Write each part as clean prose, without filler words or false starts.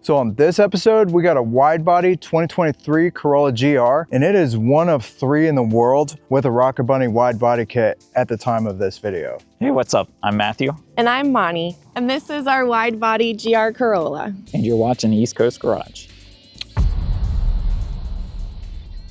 So on this episode, we got a Widebody 2023 Corolla GR, and it is one of 3 in the world with a Grrawr Bunny Widebody kit at the time of this video. Hey, what's up? I'm Matthew. And I'm Moni. And this is our Widebody GR Corolla. And you're watching East Coast Garage.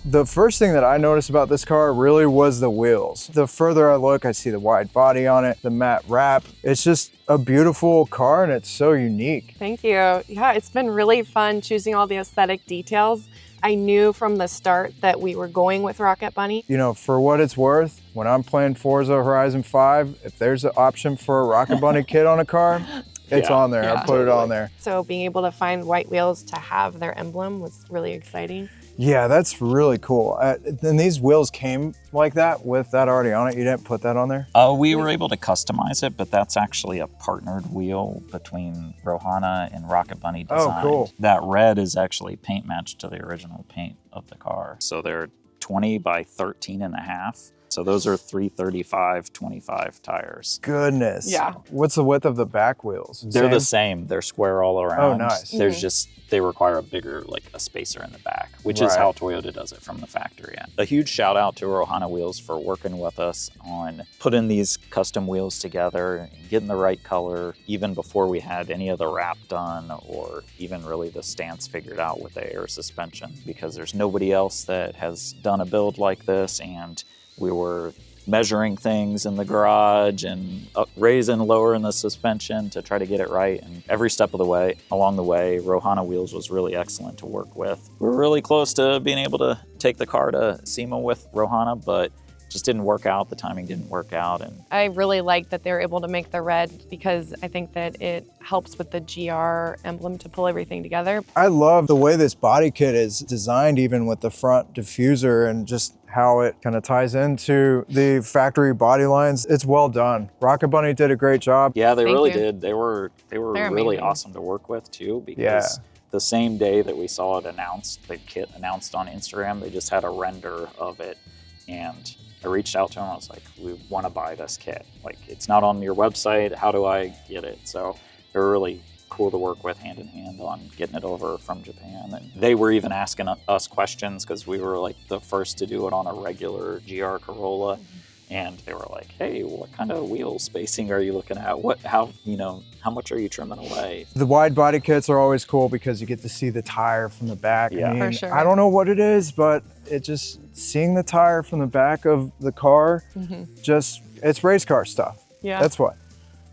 The first thing that I noticed about this car really was the wheels. The further I look, I see the wide body on it, the matte wrap. It's just a beautiful car and it's so unique. Thank you. Yeah, it's been really fun choosing all the aesthetic details. I knew from the start that we were going with Grrawr Bunny. You know, for what it's worth, when I'm playing Forza Horizon 5, if there's an option for a Grrawr Bunny kit on a car, it's on there. I put it on there. So being able to find white wheels to have their emblem was really exciting. Yeah, that's really cool. And these wheels came like that with that already on it? You didn't put that on there? We were able to customize it, but that's actually a partnered wheel between Rohana and Grrawr Bunny Design. Oh, cool. That red is actually paint matched to the original paint of the car. So they're 20 by 13 and a half. So those are 335/25 tires. Goodness. Yeah. What's the width of the back wheels? They're the same. They're square all around. Oh, nice. There's just, they require a bigger, like a spacer in the back, which is how Toyota does it from the factory. A huge shout out to Rohana Wheels for working with us on putting these custom wheels together and getting the right color, even before we had any of the wrap done or even really the stance figured out with the air suspension, because there's nobody else that has done a build like this. And we were measuring things in the garage and raising, lowering the suspension to try to get it right. And every step of the way, along the way, Rohana Wheels was really excellent to work with. We were really close to being able to take the car to SEMA with Rohana, but just didn't work out. The timing didn't work out. And I really like that they were able to make the red because I think that it helps with the GR emblem to pull everything together. I love the way this body kit is designed, even with the front diffuser and just how it kind of ties into the factory body lines. It's well done. Grrawr Bunny did a great job. yeah, they Thank really you. did. They were really amazing. awesome to work with too, because the same day that we saw it announced, the kit announced on Instagram, they just had a render of it. And I reached out to them. I was like, we want to buy this kit. Like, it's not on your website. How do I get it? So they were really cool to work with hand in hand on getting it over from Japan. And they were even asking us questions because we were like the first to do it on a regular GR Corolla. And they were like, hey, what kind of wheel spacing are you looking at? How much are you trimming away? The wide body kits are always cool because you get to see the tire from the back. Yeah. I mean, For sure. I don't know what it is, but it just, seeing the tire from the back of the car, it's race car stuff. Yeah. That's what.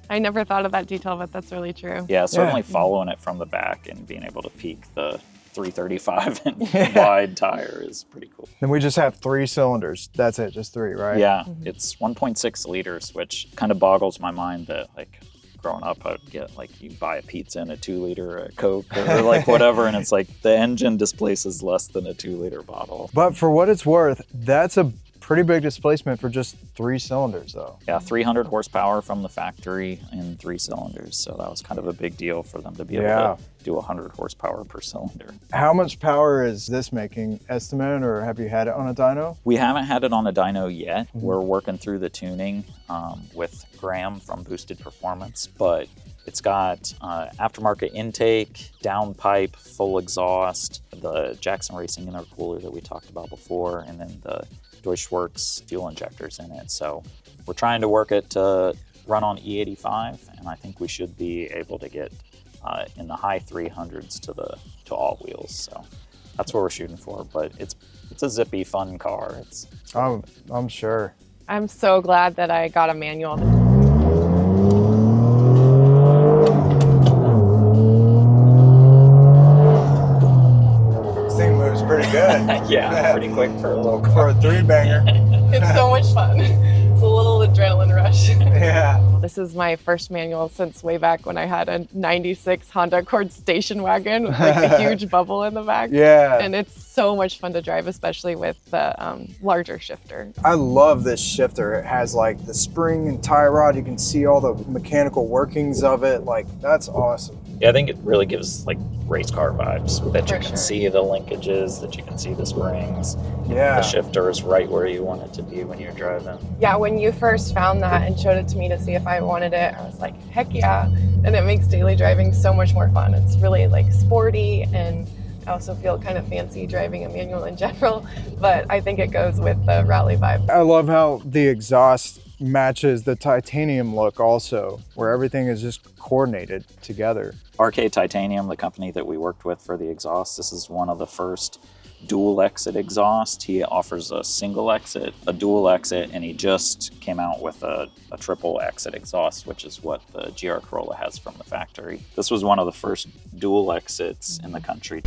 I never thought of that detail, but that's really true. Yeah, certainly following it from the back and being able to peak the 335 and wide tire is pretty cool. Then we just have 3 cylinders. That's it, just 3, right? Yeah, it's 1.6 liters, which kind of boggles my mind that, like, growing up, I would get, like, you buy a pizza in a 2-liter, or a Coke, or like whatever, and it's like the engine displaces less than a 2-liter bottle. But for what it's worth, that's a pretty big displacement for just 3 cylinders, though. Yeah, 300 horsepower from the factory in 3 cylinders, so that was kind of a big deal for them to be able to do 100 horsepower per cylinder. How much power is this making, estimate, or have you had it on a dyno? We haven't had it on a dyno yet. We're working through the tuning with Graham from Boosted Performance, but it's got aftermarket intake, downpipe, full exhaust, the Jackson Racing intercooler that we talked about before, and then the Deutschwerks fuel injectors in it. So we're trying to work it to run on E85, and I think we should be able to get in the high 300s to all wheels. So that's what we're shooting for. But it's a zippy, fun car. I'm sure. I'm so glad that I got a manual. This thing moves pretty good. Yeah, pretty quick for a little car. For a 3-banger. It's so much fun. It's a little adrenaline rush. Yeah. This is my first manual since way back when I had a 96 Honda Accord station wagon with like a huge bubble in the back. Yeah. And it's so much fun to drive, especially with the larger shifter. I love this shifter. It has like the spring and tie rod. You can see all the mechanical workings of it. Like, that's awesome. Yeah, I think it really gives like race car vibes that you For can sure. see the linkages, that you can see the springs. Yeah. The shifter is right where you want it to be when you're driving. Yeah, when you first found that and showed it to me to see if I wanted it, I was like, heck yeah. And it makes daily driving so much more fun. It's really like sporty, and I also feel kind of fancy driving a manual in general, but I think it goes with the rally vibe. I love how the exhaust matches the titanium look also, where everything is just coordinated together. RK Titanium, the company that we worked with for the exhaust, this is one of the first dual exit exhaust. He offers a single exit, a dual exit, and he just came out with a triple exit exhaust, which is what the GR Corolla has from the factory. This was one of the first dual exits in the country.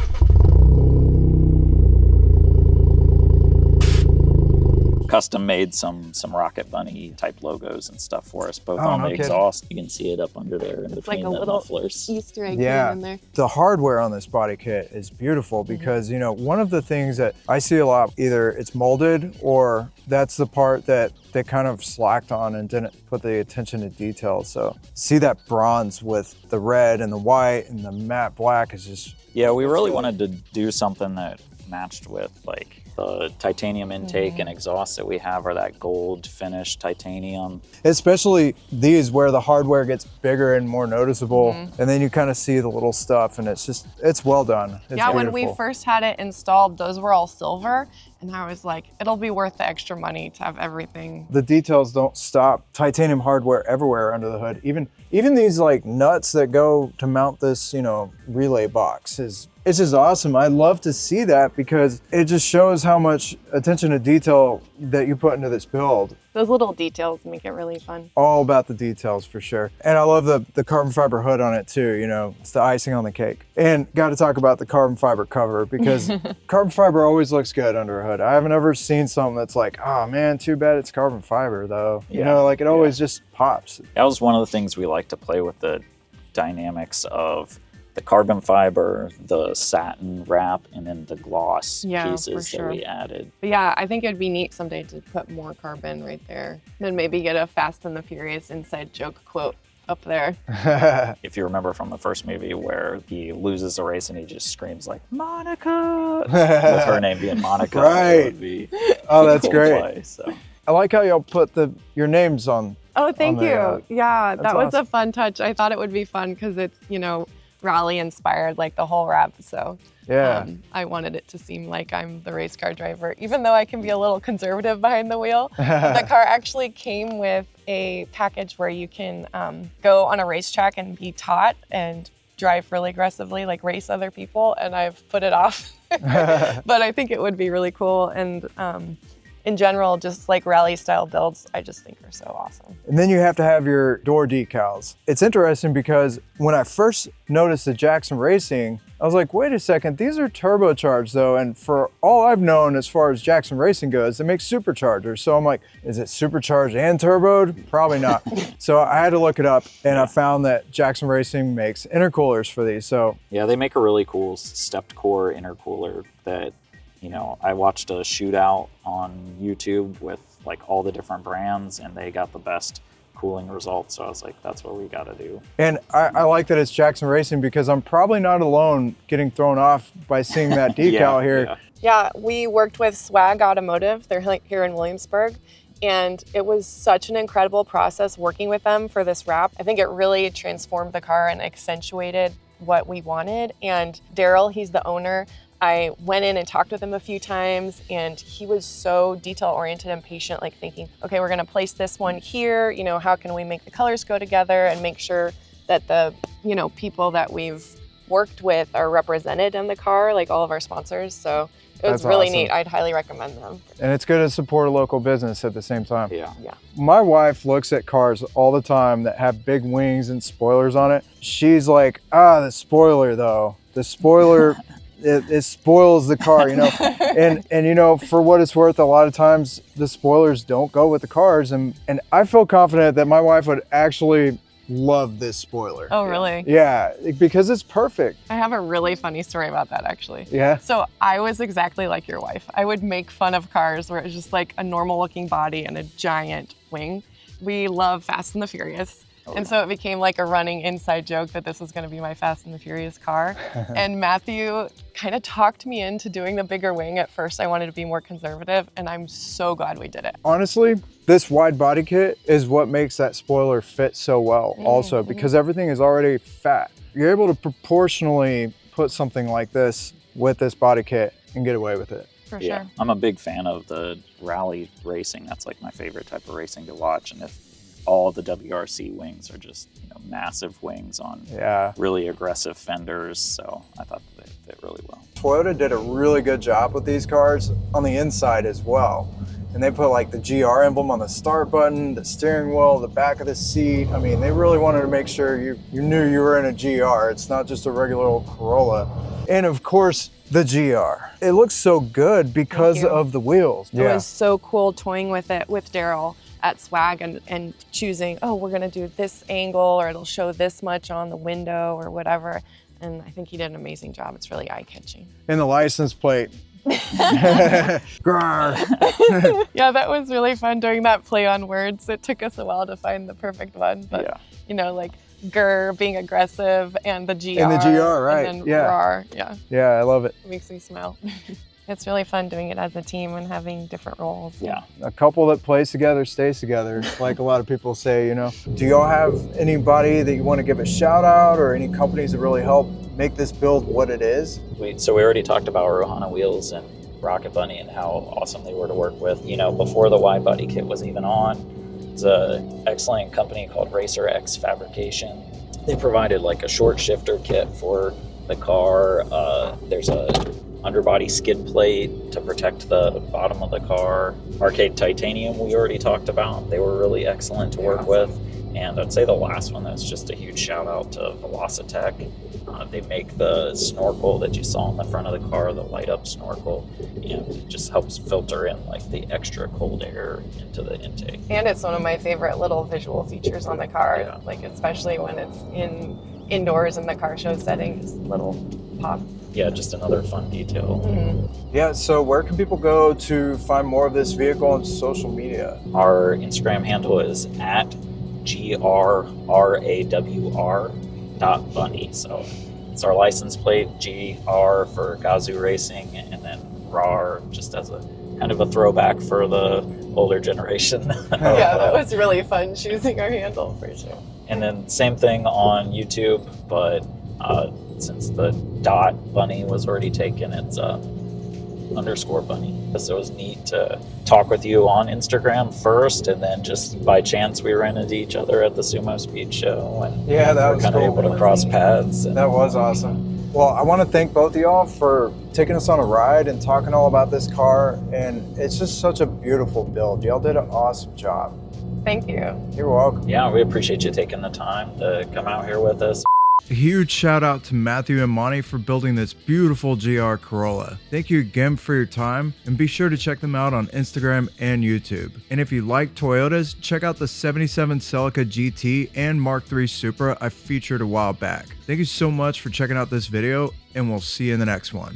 Custom made some Rocket Bunny type logos and stuff for us, both on the exhaust. You can see it up under there in between the mufflers. Easter egg in there. The hardware on this body kit is beautiful because, you know, one of the things that I see a lot, either it's molded or that's the part that they kind of slacked on and didn't put the attention to detail. So see that bronze with the red and the white and the matte black is just... Yeah, we really wanted to do something that matched with like the titanium intake and exhaust that we have are that gold finished titanium. Especially these where the hardware gets bigger and more noticeable, and then you kind of see the little stuff, and it's well done. It's yeah, beautiful. when we first had it installed, those were all silver, and I was like, it'll be worth the extra money to have everything. The details don't stop. Titanium hardware everywhere under the hood. Even these like nuts that go to mount this, you know, relay box it's just awesome. I love to see that because it just shows how much attention to detail that you put into this build. Those little details make it really fun. All about the details for sure. And I love the carbon fiber hood on it too, you know, it's the icing on the cake. And got to talk about the carbon fiber cover because carbon fiber always looks good under a hood. I haven't ever seen something that's like, oh man, too bad it's carbon fiber though. You know, like it always just pops. That was one of the things we like to play with, the dynamics of the carbon fiber, the satin wrap, and then the gloss pieces that we added. But yeah, I think it'd be neat someday to put more carbon right there. Then maybe get a Fast and the Furious inside joke quote up there. If you remember from the first movie where he loses a race and he just screams like, Monica! With her name being Monica. Right. It would be Oh, that's cool great. play, so. I like how y'all put your names on. Oh, thank you. Yeah, that's that was awesome. a fun touch. I thought it would be fun because it's, you know, rally inspired, like the whole wrap. So Yeah. I wanted it to seem like I'm the race car driver, even though I can be a little conservative behind the wheel. The car actually came with a package where you can go on a racetrack and be taught and drive really aggressively, like race other people. And I've put it off, but I think it would be really cool. And in general, just like rally style builds, I just think are so awesome. And then you have to have your door decals. It's interesting because when I first noticed the Jackson Racing, I was like, wait a second, these are turbocharged though. And for all I've known as far as Jackson Racing goes, they make superchargers. So I'm like, is it supercharged and turboed? Probably not. So I had to look it up and I found that Jackson Racing makes intercoolers for these. So yeah, they make a really cool stepped core intercooler that, you know, I watched a shootout on YouTube with like all the different brands and they got the best cooling results. So I was like, that's what we got to do. And I like that it's Jackson Racing because I'm probably not alone getting thrown off by seeing that decal here. Yeah, we worked with Swag Automotive. They're like here in Williamsburg. And it was such an incredible process working with them for this wrap. I think it really transformed the car and accentuated what we wanted. And Daryl, he's the owner. I went in and talked with him a few times and he was so detail oriented and patient, like thinking, okay, we're gonna place this one here, you know, how can we make the colors go together and make sure that the, you know, people that we've worked with are represented in the car, like all of our sponsors. So it was really neat. I'd highly recommend them. And it's good to support a local business at the same time. Yeah. My wife looks at cars all the time that have big wings and spoilers on it. She's like, the spoiler though. The spoiler, it spoils the car, you know? and you know, for what it's worth, a lot of times the spoilers don't go with the cars. And I feel confident that my wife would actually love this spoiler. Oh, really? Yeah, because it's perfect. I have a really funny story about that, actually. Yeah? So I was exactly like your wife. I would make fun of cars where it's just like a normal looking body and a giant wing. We love Fast and the Furious. And so it became like a running inside joke that this was going to be my Fast and the Furious car. And Matthew kind of talked me into doing the bigger wing. At first I wanted to be more conservative, and I'm so glad we did it. Honestly, this wide body kit is what makes that spoiler fit so well also, because everything is already fat. You're able to proportionally put something like this with this body kit and get away with it. For sure. I'm a big fan of the rally racing. That's like my favorite type of racing to watch. And if all the WRC wings are just, you know, massive wings on really aggressive fenders, so I thought they fit really well. Toyota did a really good job with these cars on the inside as well. And they put like the GR emblem on the start button, the steering wheel, the back of the seat. I mean, they really wanted to make sure you knew you were in a GR. It's not just a regular old Corolla. And of course, the GR. It looks so good because of the wheels. It was so cool toying with it with Daryl at Swag and choosing, oh, we're gonna do this angle, or it'll show this much on the window or whatever. And I think he did an amazing job. It's really eye-catching. And the license plate. Grrawr. Yeah, that was really fun doing that play on words. It took us a while to find the perfect one, but you know, like Grr being aggressive and the GR. And the GR, right. And then Grrawr, Yeah, I love it. It makes me smile. It's really fun doing it as a team and having different roles. Yeah. A couple that plays together stays together, like a lot of people say, you know. Do y'all have anybody that you want to give a shout out, or any companies that really help make this build what it is? So we already talked about Rohana Wheels and Grrawr Bunny and how awesome they were to work with. You know, before the Widebody kit was even on, it's an excellent company called Racer X Fabrication. They provided like a short shifter kit for the car. There's a underbody skid plate to protect the bottom of the car. Arcade titanium we already talked about. They were really excellent to work with. And I'd say the last one that's just a huge shout out to Velocitech. They make the snorkel that you saw on the front of the car, the light up snorkel, and it just helps filter in like the extra cold air into the intake. And it's one of my favorite little visual features on the car, like especially when it's indoors in the car show setting, just little pop. Yeah, just another fun detail. Yeah, so where can people go to find more of this vehicle on social media? Our Instagram handle is at GRRAWR.bunny. So it's our license plate, GR for Gazoo Racing, and then Grrawr just as a kind of a throwback for the older generation. Yeah, that was really fun choosing our handle for sure. And then same thing on YouTube, but since the .bunny was already taken, it's _bunny. So it was neat to talk with you on Instagram first, and then just by chance we ran into each other at the Sumo Speed Show, and that was kind of cool. able to cross paths. That was awesome. Well, I want to thank both of y'all for taking us on a ride and talking all about this car, and it's just such a beautiful build. Y'all did an awesome job. Thank you. You're welcome. Yeah, we appreciate you taking the time to come out here with us. A huge shout out to Matthew and Monty for building this beautiful GR Corolla. Thank you again for your time, and be sure to check them out on Instagram and YouTube. And if you like Toyotas, check out the 77 Celica GT and Mark III Supra I featured a while back. Thank you so much for checking out this video, and we'll see you in the next one.